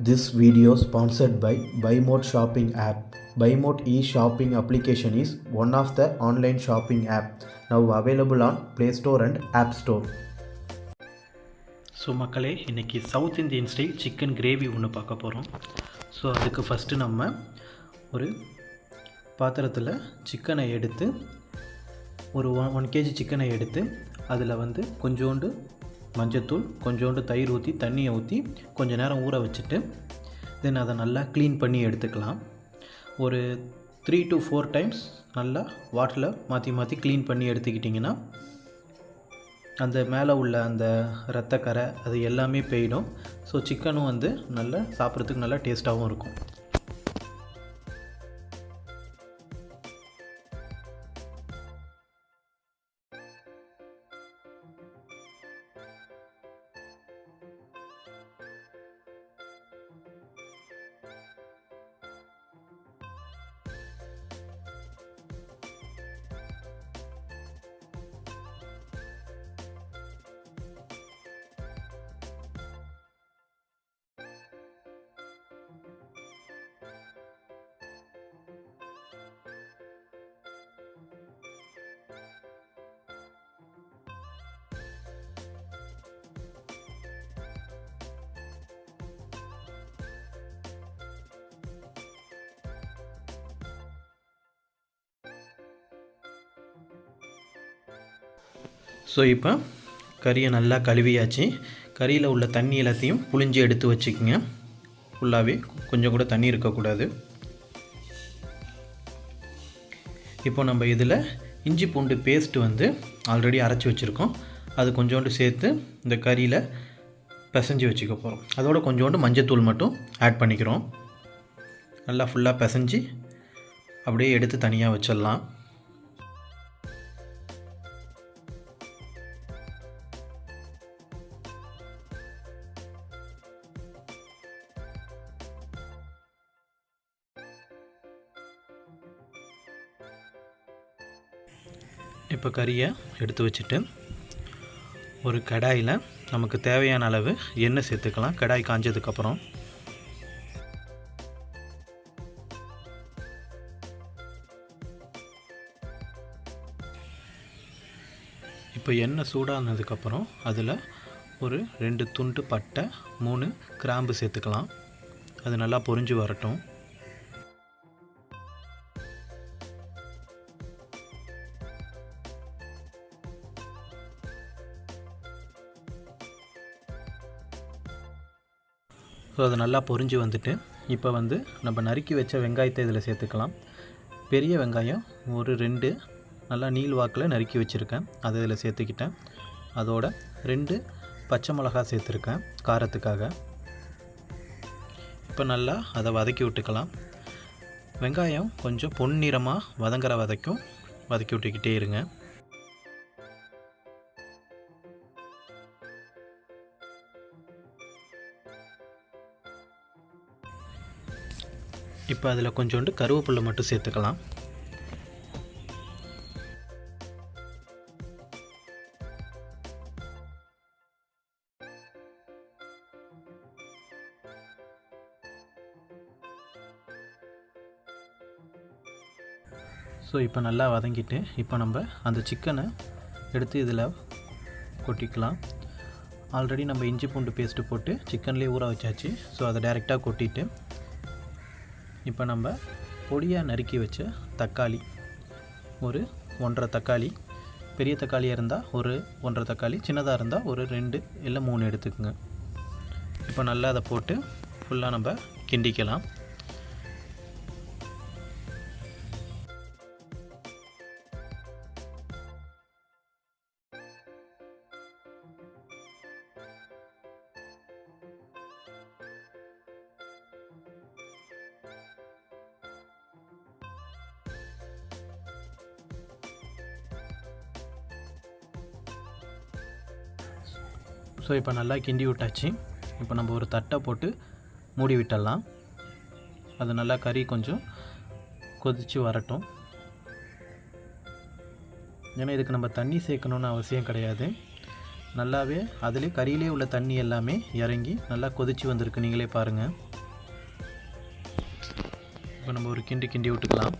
This video sponsored by BuyMode shopping app. BuyMode e-shopping application is one of the online shopping app now available on Play Store and App Store. So மக்களே, இன்றைக்கி south Indian style chicken gravy ஒன்று பார்க்க போகிறோம். So அதுக்கு first நம்ம ஒரு பாத்திரத்தில் சிக்கனை எடுத்து ஒரு 1 kg சிக்கனை எடுத்து அதில் கொஞ்சோண்டு மஞ்சத்தூள், கொஞ்சோண்டு தயிர் ஊற்றி, தண்ணியை ஊற்றி கொஞ்சம் நேரம் ஊற வச்சுட்டு தென் அதை நல்லா க்ளீன் பண்ணி எடுத்துக்கலாம். ஒரு 3 to 4 times நல்லா வாட்டரில் மாற்றி மாற்றி க்ளீன் பண்ணி எடுத்துக்கிட்டிங்கன்னா அந்த மேலே உள்ள அந்த இரத்தக்கரை அது எல்லாமே போயிடும். ஸோ சிக்கனும் நல்லா சாப்பிட்றதுக்கு நல்லா டேஸ்ட்டாகவும் இருக்கும். ஸோ இப்போ கறியை நல்லா கழுவியாச்சு. கறியில் உள்ள தண்ணி எல்லாத்தையும் புழிஞ்சு எடுத்து வச்சுக்கோங்க. ஃபுல்லாகவே கொஞ்சம் கூட தண்ணி இருக்கக்கூடாது. இப்போ நம்ம இதில் இஞ்சி பூண்டு பேஸ்ட்டு ஆல்ரெடி அரைச்சி வச்சுருக்கோம். அது கொஞ்சோண்டு சேர்த்து இந்த கறியில் பிசைஞ்சு வச்சுக்க போகிறோம். அதோட கொஞ்சோண்டு மஞ்சத்தூள் மட்டும் ஆட் பண்ணிக்கிறோம். நல்லா ஃபுல்லாக பிசைஞ்சு அப்படியே எடுத்து தனியாக வச்சிடலாம். இப்போ கறியை எடுத்து வச்சுட்டு ஒரு கடாயில் நமக்கு தேவையான அளவு எண்ணெய் சேர்த்துக்கலாம். கடாய் காஞ்சதுக்கப்புறம் இப்போ எண்ணெய் சூடானதுக்கப்புறம் அதில் ஒரு 2 துண்டு பட்டை, 3 கிராம்பு சேர்த்துக்கலாம். அது நல்லா பொரிஞ்சு வரட்டும். ஸோ அது நல்லா பொரிஞ்சு வந்துட்டு இப்போ நம்ம நறுக்கி வச்ச வெங்காயத்தை இதில் சேர்த்துக்கலாம். பெரிய வெங்காயம் ஒரு 2 நல்லா நீள் வாக்கில் நறுக்கி வச்சுருக்கேன். அதை இதில் சேர்த்துக்கிட்டேன். அதோட 2 பச்சை மிளகாய் சேர்த்துருக்கேன் காரத்துக்காக. இப்போ நல்லா அதை வதக்கி விட்டுக்கலாம். வெங்காயம் கொஞ்சம் பொன்னிறமாக வதங்குற வதக்கி விட்டுக்கிட்டே இருங்க. இப்போ அதில் கொஞ்சோண்டு கருவேப்பிலை மட்டும் சேர்த்துக்கலாம். ஸோ இப்போ நல்லா வதங்கிட்டு இப்போ நம்ம அந்த சிக்கனை எடுத்து இதில் கொட்டிக்கலாம். ஆல்ரெடி நம்ம இஞ்சி பூண்டு பேஸ்ட்டு போட்டு சிக்கன்லேயே ஊற வச்சாச்சு. ஸோ அதை டைரெக்டாக கொட்டிட்டு இப்போ நம்ம பொடியாக நறுக்கி வச்ச தக்காளி ஒரு 1.5 தக்காளி, பெரிய தக்காளியாக இருந்தால் ஒரு 1.5 தக்காளி, சின்னதாக இருந்தால் ஒரு 2 இல்லை 3 எடுத்துக்கோங்க. இப்போ நல்லா அதை போட்டு ஃபுல்லாக நம்ம கிண்டிக்கலாம். ஸோ இப்போ நல்லா கிண்டி விட்டாச்சு. இப்போ நம்ம ஒரு தட்டை போட்டு மூடி விட்டுடலாம். அது நல்லா கறி கொஞ்சம் கொதித்து வரட்டும். ஏன்னா இதுக்கு நம்ம தண்ணி சேர்க்கணுன்னு அவசியம் கிடையாது. நல்லாவே அதிலே கறியிலே உள்ள தண்ணி எல்லாமே இறங்கி நல்லா கொதித்து வந்திருக்கு. நீங்களே பாருங்கள். இப்போ நம்ம ஒரு கிண்டி விட்டுக்கலாம்.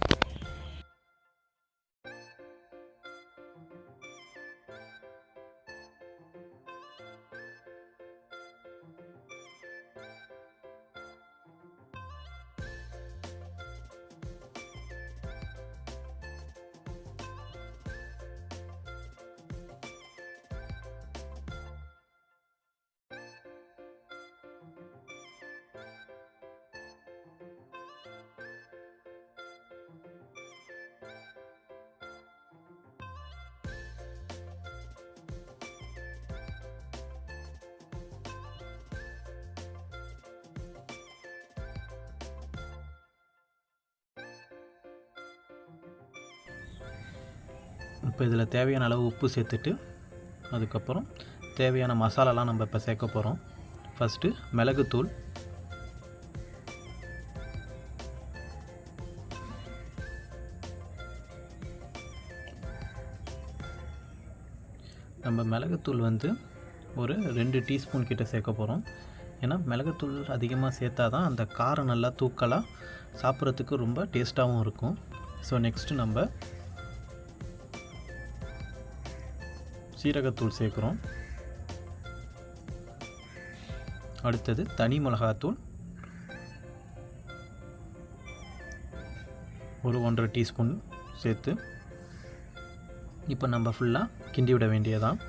இப்போ இதில் தேவையான அளவு உப்பு சேர்த்துட்டு அதுக்கப்புறம் தேவையான மசாலாலாம் நம்ம இப்போ சேர்க்க போகிறோம். ஃபஸ்ட்டு மிளகுத்தூள், நம்ம மிளகுத்தூள் வந்து ஒரு 2 டீஸ்பூன் கிட்ட சேர்க்க போகிறோம். ஏன்னா மிளகுத்தூள் அதிகமாக சேர்த்தா தான் அந்த காரம் நல்லா தூக்கலாக சாப்பிட்றதுக்கு ரொம்ப டேஸ்ட்டாகவும் இருக்கும். ஸோ நெக்ஸ்ட்டு நம்ம சீரகத்தூள் சேர்க்குறோம். அடுத்தது தனி மிளகாத்தூள் ஒரு 1.5 டீஸ்பூன் சேர்த்து இப்போ நம்ம ஃபுல்லாக கிண்டி விட வேண்டியதான்.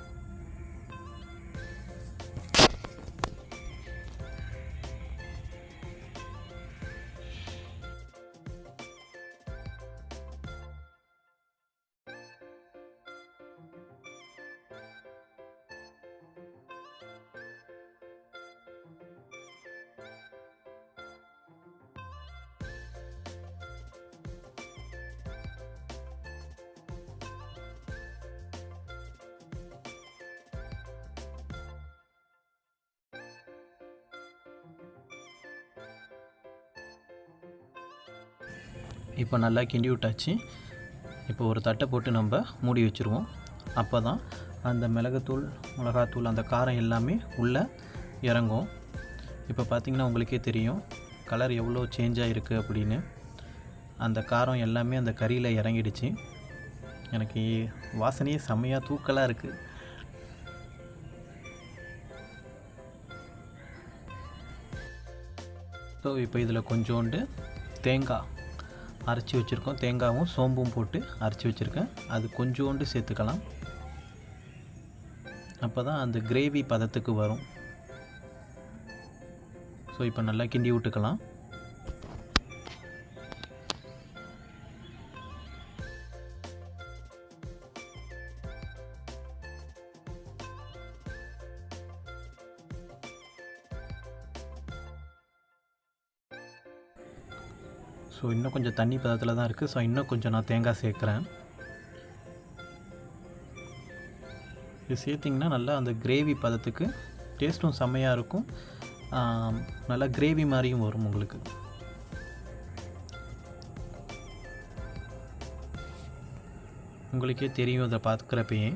இப்போ நல்லா கிண்டி விட்டாச்சு. இப்போ ஒரு தட்டை போட்டு நம்ம மூடி வச்சுருவோம். அப்போ தான் அந்த மிளகுத்தூள், மிளகாத்தூள், அந்த காரம் எல்லாமே உள்ளே இறங்கும். இப்போ பார்த்திங்கன்னா உங்களுக்கே தெரியும் கலர் எவ்வளோ சேஞ்ச் ஆகிருக்கு அப்படின்னு. அந்த காரம் எல்லாமே அந்த கறியில் இறங்கிடுச்சு. எனக்கு வாசனையே செம்மையாக தூக்கலாக இருக்குது. ஸோ இப்போ இதில் கொஞ்சோண்டு தேங்காய் அரைச்சி வச்சுருக்கோம். தேங்காயும் சோம்பும் போட்டு அரைச்சி வச்சுருக்கேன். அது கொஞ்சோண்டு சேர்த்துக்கலாம். அப்போ தான் அந்த கிரேவி பதத்துக்கு வரும். ஸோ இப்போ நல்லா கிண்டி விட்டுக்கலாம். ஸோ இன்னும் கொஞ்சம் தண்ணி பதத்தில் தான் இருக்குது. ஸோ இன்னும் கொஞ்சம் நான் தேங்காய் சேர்க்குறேன். இது சேர்த்திங்கன்னா நல்லா அந்த கிரேவி பதத்துக்கு டேஸ்ட்டும் செம்மையாக இருக்கும். நல்லா கிரேவி மாதிரியும் வரும் உங்களுக்கு. உங்களுக்கே தெரியும் அதை பார்க்குறப்பயே.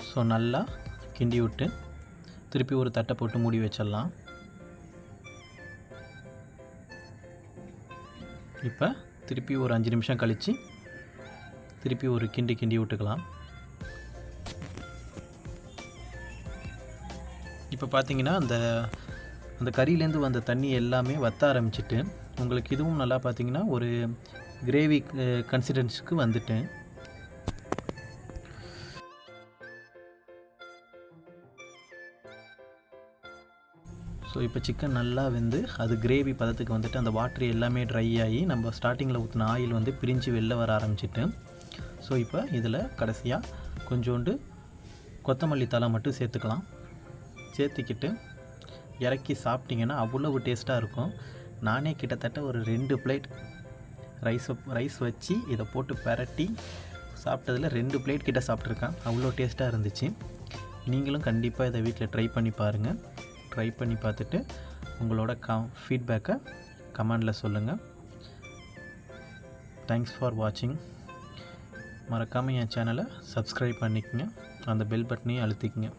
ஸோ நல்லா கிண்டி விட்டு திருப்பி ஒரு தட்டை போட்டு மூடி வச்சிடலாம். இப்போ திருப்பி ஒரு 5 நிமிஷம் கழித்து திருப்பி ஒரு கிண்டி விட்டுக்கலாம். இப்போ பார்த்தீங்கன்னா அந்த கறியிலேருந்து வந்த தண்ணி எல்லாமே வற்ற ஆரம்பிச்சிட்டு உங்களுக்கு இதுவும் நல்லா பார்த்தீங்கன்னா ஒரு கிரேவி கன்சிஸ்டன்சிக்கு வந்துட்டு. ஸோ இப்போ சிக்கன் நல்லா வெந்து அது கிரேவி பதத்துக்கு வந்துட்டு அந்த வாட்டர் எல்லாமே ட்ரை ஆகி நம்ம ஸ்டார்டிங்கில் ஊற்றின ஆயில் வந்து பிரிஞ்சு வெளில வர ஆரம்பிச்சிட்டு. ஸோ இப்போ இதில் கடைசியாக கொஞ்சோண்டு கொத்தமல்லி தழை மட்டும் சேர்த்துக்கலாம். சேர்த்துக்கிட்டு இறக்கி சாப்பிட்டிங்கன்னா அவ்வளவு டேஸ்ட்டாக இருக்கும். நானே கிட்டத்தட்ட ஒரு 2 பிளேட் ரைஸ் வச்சு இதை போட்டு பெரட்டி சாப்பிட்டதில் 2 பிளேட் கிட்ட சாப்பிட்ருக்கேன். அவ்வளோ டேஸ்ட்டாக இருந்துச்சு. நீங்களும் கண்டிப்பாக இதை வீட்டில் ட்ரை பண்ணி பாருங்கள். ட்ரை பண்ணி பார்த்துட்டு உங்களோட ஃபீட்பேக்கை கமெண்டில் சொல்லுங்கள். தேங்க்ஸ் ஃபார் வாட்சிங். மறக்காமல் என் சேனலை சப்ஸ்கிரைப் பண்ணிக்கங்க, அந்த பெல் பட்டனையும் அழுத்திக்கங்க.